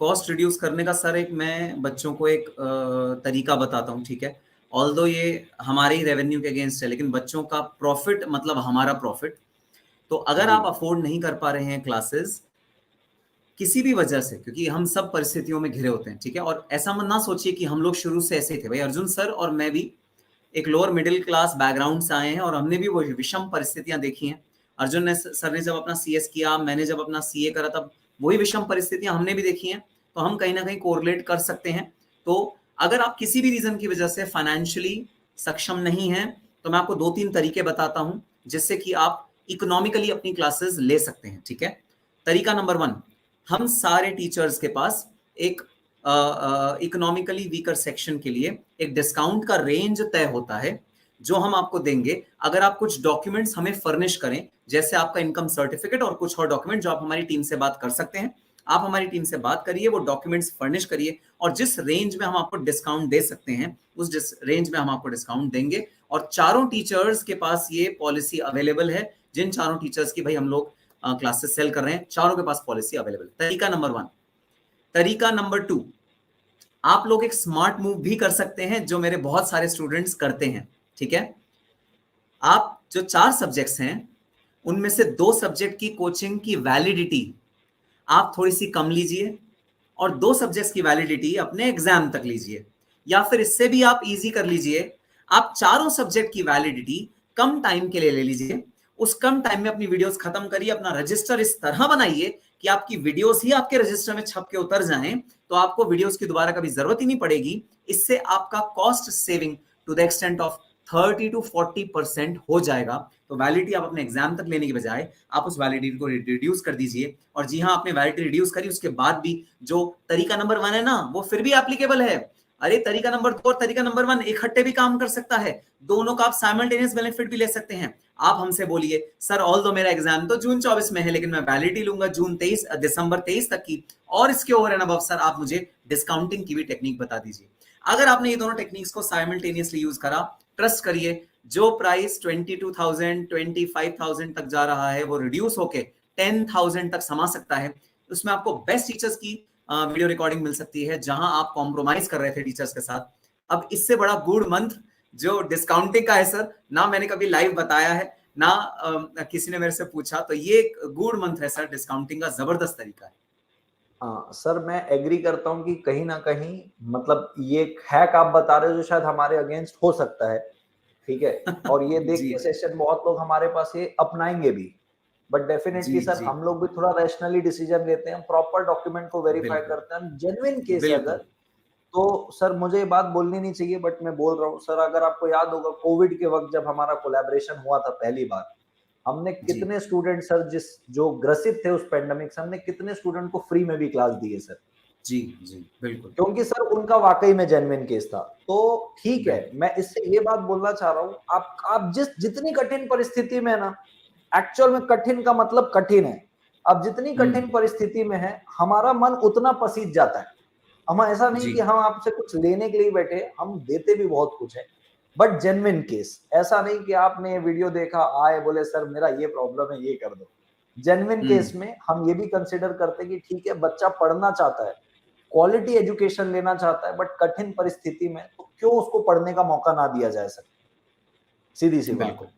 Cost reduce करने का sir एक मैं बच्चों को एक तरीका बताता हूँ, ठीक है। ऑल्दो ये हमारे ही रेवेन्यू के अगेंस्ट है, लेकिन बच्चों का प्रॉफिट मतलब हमारा प्रॉफिट। तो अगर जी। आप अफोर्ड नहीं कर पा रहे हैं क्लासेस किसी भी वजह से, क्योंकि हम सब परिस्थितियों में घिरे होते हैं, ठीक है। और ऐसा मत ना सोचिए कि हम लोग शुरू से ऐसे ही थे। भाई अर्जुन सर और मैं भी एक लोअर मिडिल क्लास बैकग्राउंड से आए हैं और हमने भी वो विषम परिस्थितियां देखी हैं। अर्जुन ने सर ने जब अपना सीएस किया, मैंने जब अपना सीए करा, तब वही विषम परिस्थितियां हमने भी देखी हैं। तो हम कहीं ना कहीं कोरिलेट कर सकते हैं। तो अगर आप किसी भी रीजन की वजह से फाइनेंशियली सक्षम नहीं हैं, तो मैं आपको 2-3 तरीके बताता हूं जिससे कि आप इकोनॉमिकली अपनी क्लासेस ले सकते हैं, ठीक है। तरीका नंबर 1, हम सारे टीचर्स के पास एक इकोनॉमिकली वीकर सेक्शन के लिए एक डिस्काउंट का रेंज तय होता है जो हम आपको देंगे अगर आप कुछ डॉक्यूमेंट्स हमें फर्निश करें, जैसे आपका इनकम सर्टिफिकेट और कुछ और डॉक्यूमेंट जो आप हमारी टीम से बात कर सकते हैं। आप हमारी टीम से बात करिए, वो डॉक्यूमेंट्स फर्निश करिए, और जिस रेंज में हम आपको डिस्काउंट दे सकते हैं उस रेंज में हम आपको डिस्काउंट देंगे। और चारों टीचर्स के पास ये पॉलिसी अवेलेबल है। जिन चारों टीचर्स की भाई हम लोग क्लासेस सेल कर रहे हैं, चारों के पास पॉलिसी अवेलेबल। तरीका नंबर 1। तरीका नंबर 2, आप लोग एक स्मार्ट मूव भी कर सकते हैं जो मेरे बहुत सारे स्टूडेंट्स करते हैं, ठीक है। आप जो 4 सब्जेक्ट्स हैं उनमें से 2 सब्जेक्ट की कोचिंग की वैलिडिटी आप थोड़ी सी कम लीजिए और 2 सब्जेक्ट्स की वैलिडिटी अपने एग्जाम तक लीजिए, या फिर इससे भी आप इजी कर लीजिए, आप चारों सब्जेक्ट की वैलिडिटी कम टाइम के लिए ले लीजिए। उस कम टाइम में अपनी वीडियोस खत्म करिए, अपना रजिस्टर इस तरह बनाइए कि आपकी वीडियोस ही आपके रजिस्टर में छप के उतर जाएं, तो आपको वीडियोस की दोबारा कभी जरूरत ही नहीं पड़ेगी। इससे आपका cost saving to the extent of 30-40% हो जाएगा। तो वैलिडिटी आप अपने एग्जाम तक लेने की बजाय आप उस वैलिडिटी को रिड्यूस कर दीजिए। और जी हाँ, आपने वैलिडिटी रिड्यूस करी, उसके बाद भी जो तरीका नंबर 1 है ना, वो फिर भी एप्लीकेबल है। अरे तरीका नंबर 2 और तरीका नंबर 1 इकट्ठे भी काम कर सकता है। दोनों का आप साइमल्टेनियस बेनिफिट भी ले सकते हैं। आप हमसे बोलिए सर ऑल दो मेरा एग्जाम तो जून 24 में है, लेकिन मैं वैलिडिटी लूंगा दिसंबर 23 तक की, और इसके ओवर एंड अबव सर आप मुझे डिस्काउंटिंग की भी टेक्निक बता दीजिए। अगर आपने ये दोनों टेक्निक्स को साइमल्टेनियसली यूज करा, ट्रस्ट करिए, जो प्राइस 22,000 25,000 तक जा रहा है वो रिड्यूस होके 10,000 तक समा सकता है। उसमें आपको बेस्ट टीचर्स की वीडियो रिकॉर्डिंग मिल सकती है जहां आप कॉम्प्रोमाइज कर रहे थे टीचर्स के साथ। अब इससे बड़ा गुड मंत्र जो डिस्काउंटिंग का है सर, ना मैंने कभी लाइव बताया है, ना किसी ने मेरे से पूछा, तो ये एक गुड मंत्र है सर, डिस्काउंटिंग का जबरदस्त तरीका है। हाँ सर, मैं एग्री करता हूँ कि कहीं ना कहीं मतलब ये हैक आप बता रहे हो जो शायद हमारे अगेंस्ट हो सकता है, ठीक है। और ये देख जी के सेशन बहुत लोग हमारे पास ये अपनाएंगे भी, बट डेफिनेटली जी सर जी, हम लोग भी थोड़ा रैशनली डिसीजन लेते हैं, प्रॉपर डॉक्यूमेंट को वेरीफाई बिल्कुल करते हैं। जेन्युइन केस है अगर, बिल्कुल। तो सर मुझे ये बात बोलनी नहीं चाहिए बट मैं बोल रहा हूँ सर, अगर आपको याद होगा कोविड के वक्त जब हमारा कोलैबोरेशन हुआ था पहली बार, हमने जी कितने स्टूडेंट सर जो ग्रसित थे उस पेंडेमिक से, हमने कितने स्टूडेंट को फ्री में भी क्लास दिए सर, जी जी, बिल्कुल क्योंकि सर उनका वाकई में जेन्युइन केस था। तो ठीक है, बिल्कुल। मैं इससे ये बात बोलना चाह रहा हूँ, आप जितनी कठिन परिस्थिति में है ना, एक्चुअल में कठिन का मतलब कठिन है, अब जितनी कठिन परिस्थिति में है हमारा मन उतना पसीज जाता है। हम ऐसा नहीं जी कि हम आपसे कुछ लेने के लिए बैठे, हम देते भी बहुत कुछ है, बट जेन्युइन केस, ऐसा नहीं कि आपने वीडियो देखा आए बोले सर मेरा ये प्रॉब्लम है ये कर दो। जेन्युइन केस में हम ये भी कंसिडर करते हैं कि ठीक है बच्चा पढ़ना चाहता है, क्वालिटी एजुकेशन लेना चाहता है, बट कठिन परिस्थिति में, तो क्यों उसको पढ़ने का मौका ना दिया जाए सर, सीधी सी बात बिल्कुल है।